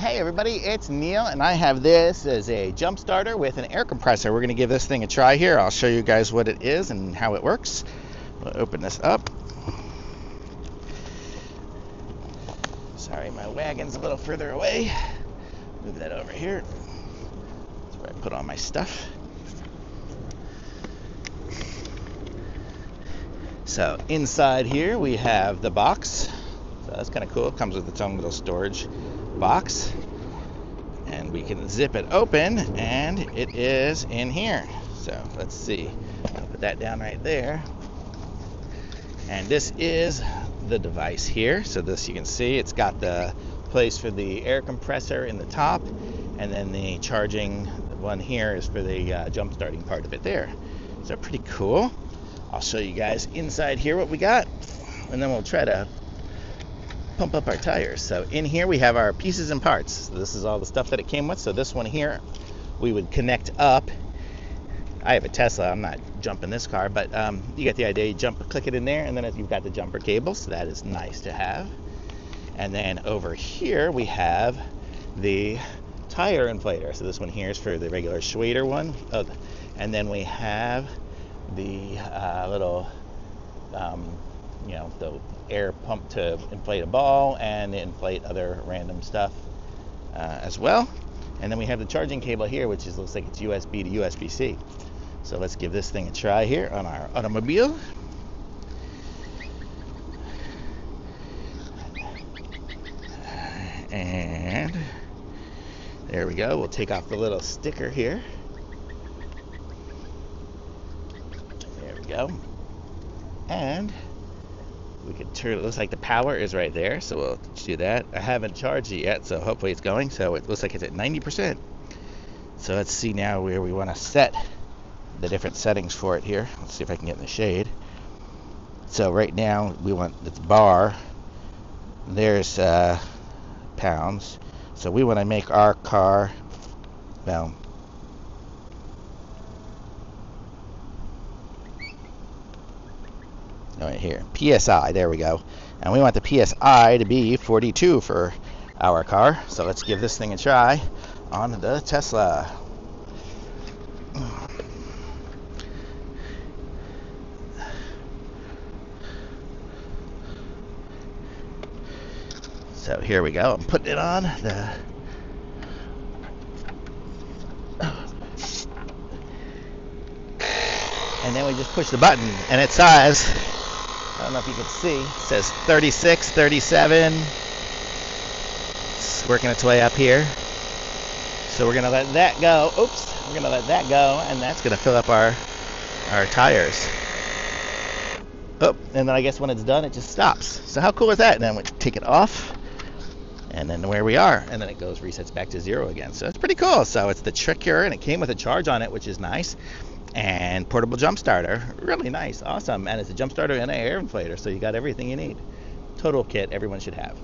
Hey everybody, it's Neil, and I have this as a jump starter with an air compressor. We're going to give this thing a try here. I'll show you guys what it is and how it works. We'll open this up. Sorry, my wagon's a little further away. Move that over here. That's where I put all my stuff. So inside here we have the box. So that's kind of cool. It comes with its own little storage box, and we can zip it open and it is in here. So let's see, I'll put that down right there, and this is the device here. So this, you can see it's got the place for the air compressor in the top, and then the charging one here is for the jump starting part of it there. So pretty cool. I'll show you guys inside here what we got, and then we'll try to pump up our tires. So in here we have our pieces and parts. So this is all the stuff that it came with. So this one here we would connect up. I have a Tesla, I'm not jumping this car, but you get the idea. You click it in there, and then you've got the jumper cable, so that is nice to have. And then over here we have the tire inflator. So this one here is for the regular Schwader one. And then we have the little the air pump to inflate a ball and inflate other random stuff as well. And then we have the charging cable here, which looks like it's USB to USB-C. So let's give this thing a try here on our automobile. And there we go. We'll take off the little sticker here. There we go. And we could turn, it looks like the power is right there, so we'll do that. I haven't charged it yet, so hopefully it's going. So it looks like it's at 90%. So let's see now where we want to set the different settings for it here. Let's see if I can get in the shade. So right now we want its bar. There's pounds. So we want to make our car, well, right here, PSI, there we go. And we want the PSI to be 42 for our car. So let's give this thing a try on the Tesla. So here we go, I'm putting it on. And then we just push the button, and it says, I don't know if you can see, it says 36, 37. It's working its way up here. So we're gonna let that go. Oops, we're gonna let that go, and that's gonna fill up our tires. Oh, and then I guess when it's done, it just stops. So how cool is that? And then we take it off, and then where we are, and then it resets back to 0 again. So it's pretty cool. So it's the TREKURE, and it came with a charge on it, which is nice. And portable jump starter, really nice, awesome. And it's a jump starter and an air inflator, so you got everything you need. Total kit everyone should have.